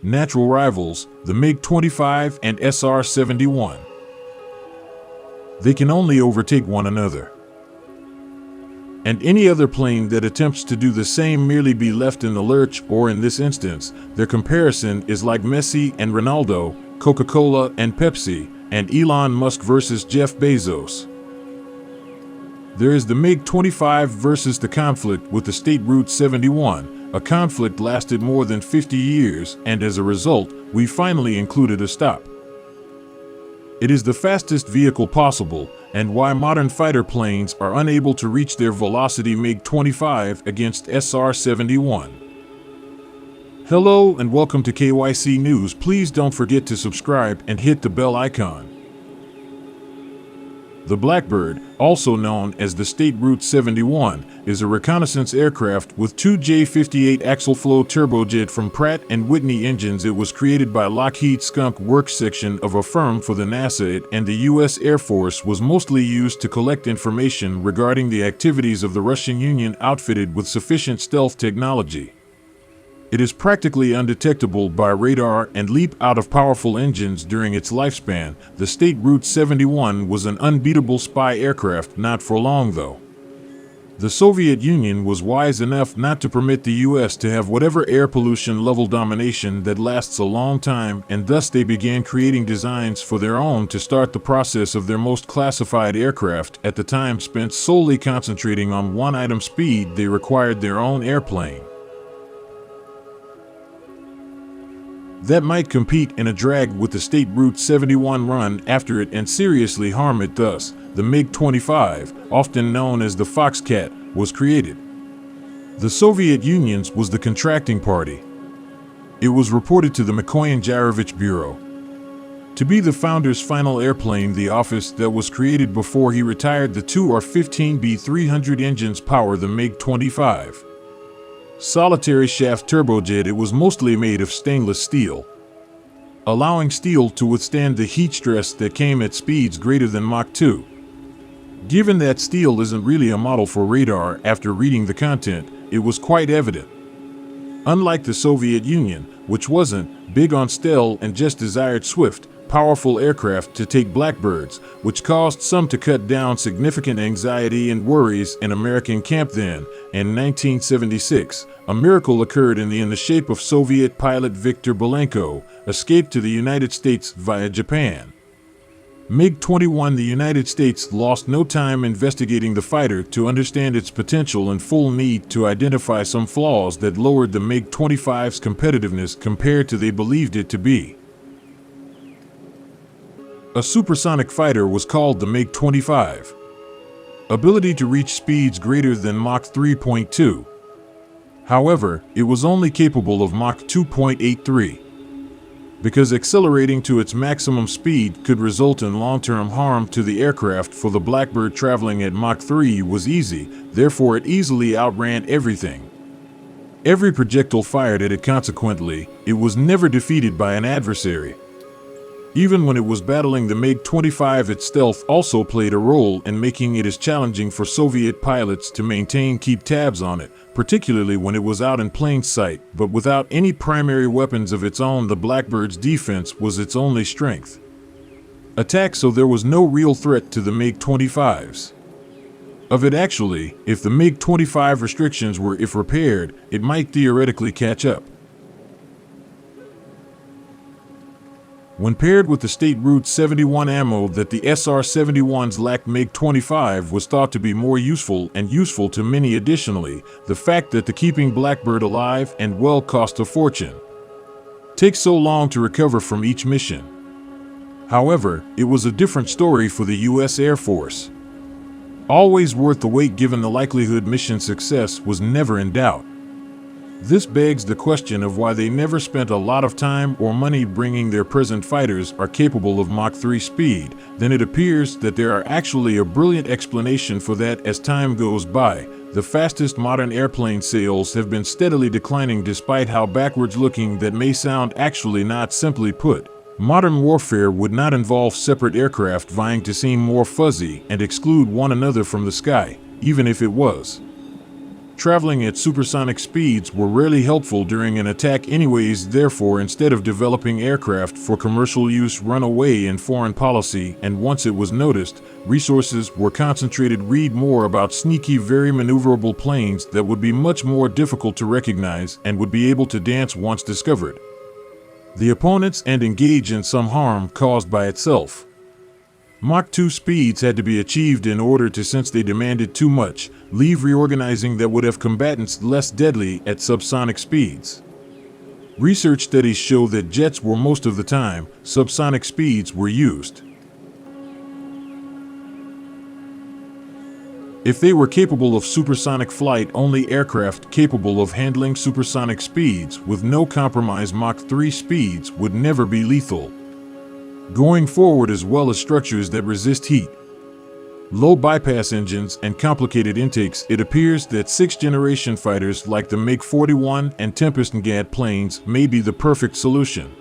Natural rivals, the MiG-25 and SR-71. They can only overtake one another. And any other plane that attempts to do the same merely be left in the lurch, or in this instance, their comparison is like Messi and Ronaldo, Coca-Cola and Pepsi, and Elon Musk versus Jeff Bezos. There is the MiG-25 versus the conflict with the State Route 71. A conflict lasted more than 50 years, and as a result, we finally included a stop. It is the fastest vehicle possible, and why modern fighter planes are unable to reach their velocity MiG-25 against SR-71. Hello and welcome to KYC News. Please don't forget to subscribe and hit the bell icon. The Blackbird, also known as the State Route 71, is a reconnaissance aircraft with two J-58 axial-flow turbojet from Pratt & Whitney engines. It was created by Lockheed Skunk Works section of a firm for the NASA. It and the U.S. Air Force was mostly used to collect information regarding the activities of the Russian Union, outfitted with sufficient stealth technology. It is practically undetectable by radar and leap out of powerful engines during its lifespan. The State Route 71 was an unbeatable spy aircraft, not for long though. The Soviet Union was wise enough not to permit the US to have whatever air pollution level domination that lasts a long time, and thus they began creating designs for their own to start the process of their most classified aircraft. At the time spent solely concentrating on one item, speed, they required their own airplane that might compete in a drag with the State Route 71, run after it, and seriously harm it. Thus, the MiG-25, often known as the Foxcat, was created. The Soviet Union was the contracting party. It was reported to the Mikoyan-Gyrevich Bureau to be the founder's final airplane. The office that was created before he retired the 2 R-15 B-300 engines power the MiG-25. Solitary shaft turbojet. It was mostly made of stainless steel, allowing steel to withstand the heat stress that came at speeds greater than Mach 2. Given that steel isn't really a model for radar, after reading the content, it was quite evident. Unlike the Soviet Union, which wasn't big on stealth and just desired swift, powerful aircraft to take Blackbirds, which caused some to cut down significant anxiety and worries in American camp. Then, in 1976, a miracle occurred in the shape of Soviet pilot Viktor Belenko escaped to the United States via Japan. MiG-21. The United States lost no time investigating the fighter to understand its potential and full need to identify some flaws that lowered the MiG-25's competitiveness compared to they believed it to be. A supersonic fighter was called the MiG-25. Ability to reach speeds greater than Mach 3.2. However, it was only capable of Mach 2.83. Because accelerating to its maximum speed could result in long-term harm to the aircraft. For the Blackbird, traveling at Mach 3 was easy, therefore it easily outran everything. Every projectile fired at it. Consequently, it was never defeated by an adversary. Even when it was battling the MiG-25, its stealth also played a role in making it as challenging for Soviet pilots to keep tabs on it, particularly when it was out in plain sight. But without any primary weapons of its own, the Blackbird's defense was its only strength. Attack. So there was no real threat to the MiG-25s. Of it actually, if the MiG-25 restrictions were if repaired, it might theoretically catch up. When paired with the State Route 71, ammo that the SR-71s lacked, MiG-25 was thought to be more useful to many. Additionally, the fact that the keeping Blackbird alive and well cost a fortune. Takes so long to recover from each mission. However, it was a different story for the U.S. Air Force. Always worth the wait, given the likelihood mission success was never in doubt. This begs the question of why they never spent a lot of time or money bringing their present fighters are capable of Mach 3 speed. Then it appears that there are actually a brilliant explanation for that. As time goes by, the fastest modern airplane sales have been steadily declining, despite how backwards looking that may sound. Actually not. Simply put, modern warfare would not involve separate aircraft vying to seem more fuzzy and exclude one another from the sky, even if it was traveling at supersonic speeds were rarely helpful during an attack anyways. Therefore, instead of developing aircraft for commercial use, run away in foreign policy, and once it was noticed, resources were concentrated. Read more about sneaky, very maneuverable planes that would be much more difficult to recognize and would be able to dance once discovered. The opponents and engage in some harm caused by itself. Mach 2 speeds had to be achieved in order to, since they demanded too much, leave reorganizing that would have combatants less deadly at subsonic speeds. Research studies show that jets were most of the time, subsonic speeds were used. If they were capable of supersonic flight, only aircraft capable of handling supersonic speeds with no compromise Mach 3 speeds would never be lethal. Going forward, as well as structures that resist heat, low bypass engines, and complicated intakes, it appears that 6th-generation fighters like the MiG-41 and Tempest-NGAD planes may be the perfect solution.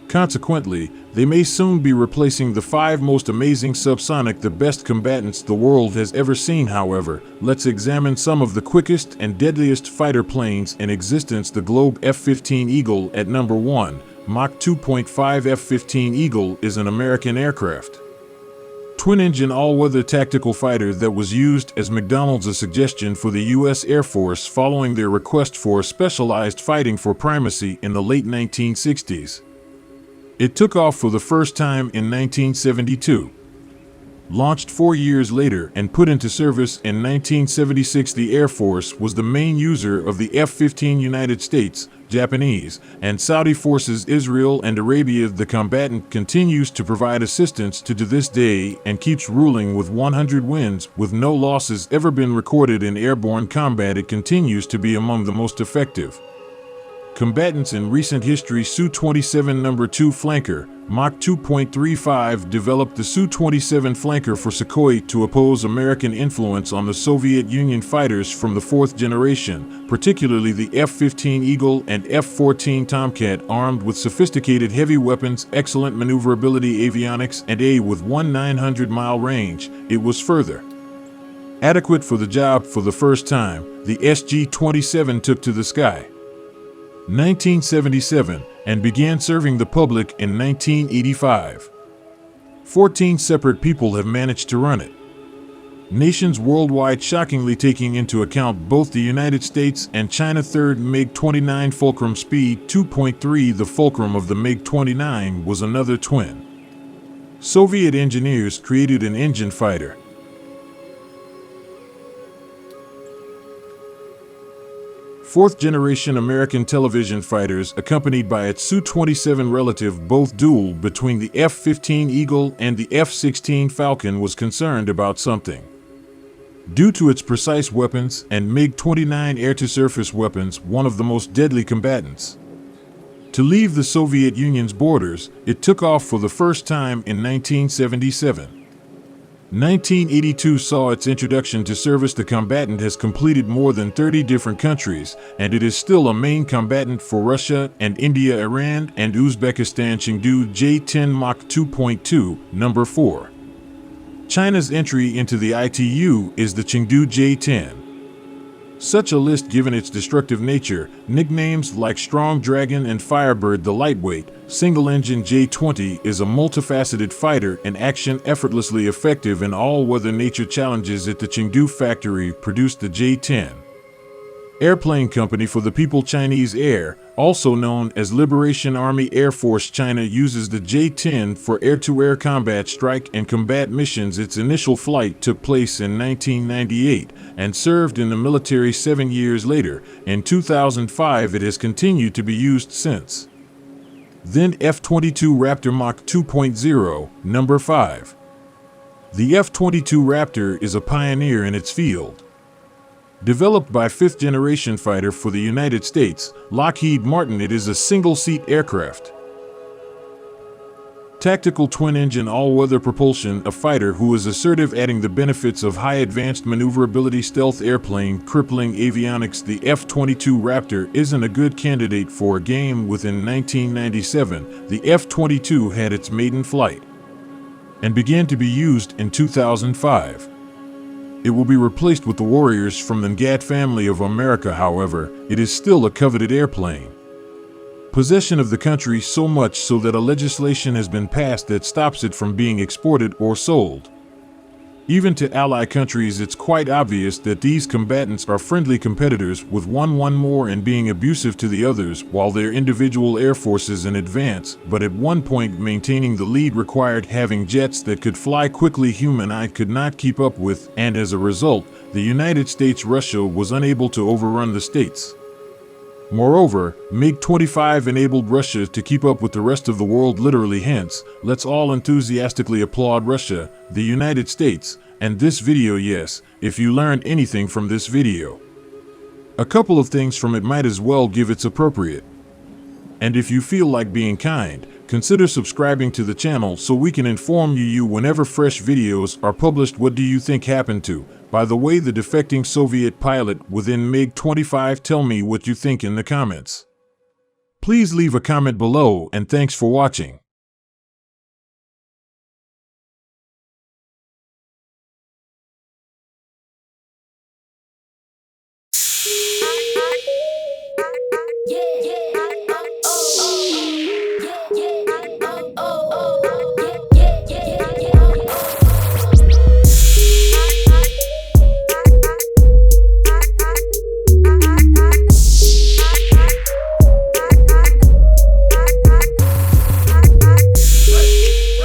Consequently, they may soon be replacing the 5 most amazing subsonic, the best combatants the world has ever seen. However, let's examine some of the quickest and deadliest fighter planes in existence. The Globe F-15 Eagle at number 1. Mach 2.5 F-15 Eagle is an American aircraft. Twin-engine all-weather tactical fighter that was used as McDonald's suggestion for the U.S. Air Force following their request for specialized fighting for primacy in the late 1960s. It took off for the first time in 1972. Launched 4 years later and put into service in 1976, the Air Force was the main user of the F-15. United States, Japanese, and Saudi forces, Israel and Arabia. The combatant continues to provide assistance to this day and keeps ruling with 100 wins, with no losses ever been recorded in airborne combat. It continues to be among the most effective combatants in recent history. Su-27 No. 2 Flanker, Mach 2.35, developed the Su-27 Flanker for Sukhoi to oppose American influence on the Soviet Union fighters from the 4th generation, particularly the F-15 Eagle and F-14 Tomcat, armed with sophisticated heavy weapons, excellent maneuverability, avionics, and with 900-mile range. It was further adequate for the job. For the first time, the SG-27 took to the sky 1977 and began serving the public in 1985. 14 separate people have managed to run it. Nations worldwide, shockingly taking into account both the United States and China. 3rd MiG-29 Fulcrum, speed 2.3. The fulcrum of the MiG-29 was another twin. Soviet engineers created an engine fighter. 4th-generation American television fighters, accompanied by its Su-27 relative, both dueled between the F-15 Eagle and the F-16 Falcon, was concerned about something. Due to its precise weapons and MiG-29 air-to-surface weapons, one of the most deadly combatants. To leave the Soviet Union's borders, it took off for the first time in 1977. 1982 saw its introduction to service. The combatant has completed more than 30 different countries, and it is still a main combatant for Russia and India, Iran, and Uzbekistan. Chengdu J-10 Mach 2.2, number 4. China's entry into the ITU is the Chengdu J-10. Such a list, given its destructive nature, nicknames like Strong Dragon and Firebird. The lightweight, single-engine J-20 is a multifaceted fighter in action, effortlessly effective in all-weather nature challenges. At the Chengdu factory produced the J-10 airplane company for the People. Chinese Air, also known as Liberation Army Air Force China, uses the J-10 for air-to-air combat strike and combat missions. Its initial flight took place in 1998 and served in the military 7 years later. In 2005, it has continued to be used since. Then F-22 Raptor Mach 2.0, number 5. The F-22 Raptor is a pioneer in its field. Developed by 5th-generation fighter for the United States, Lockheed Martin, it is a single-seat aircraft. Tactical twin-engine all-weather propulsion, a fighter who is assertive, adding the benefits of high advanced maneuverability, stealth airplane, crippling avionics. The F-22 Raptor isn't a good candidate for a game. Within 1997, the F-22 had its maiden flight and began to be used in 2005. It will be replaced with the Warriors from the Ngat family of America. However, it is still a coveted airplane. Possession of the country so much so that a legislation has been passed that stops it from being exported or sold. Even to ally countries, it's quite obvious that these combatants are friendly competitors with one more and being abusive to the others while their individual air forces in advance, but at one point maintaining the lead required having jets that could fly quickly human eye could not keep up with, and as a result, the United States-Russia was unable to overrun the states. Moreover, MiG-25 enabled Russia to keep up with the rest of the world literally. Hence, let's all enthusiastically applaud Russia, the United States, and this video. Yes, if you learned anything from this video, a couple of things from it might as well give it's appropriate. And if you feel like being kind, consider subscribing to the channel so we can inform you whenever fresh videos are published. What do you think happened to, by the way, the defecting Soviet pilot within MiG-25? Tell me what you think in the comments. Please leave a comment below, and thanks for watching. Yeah.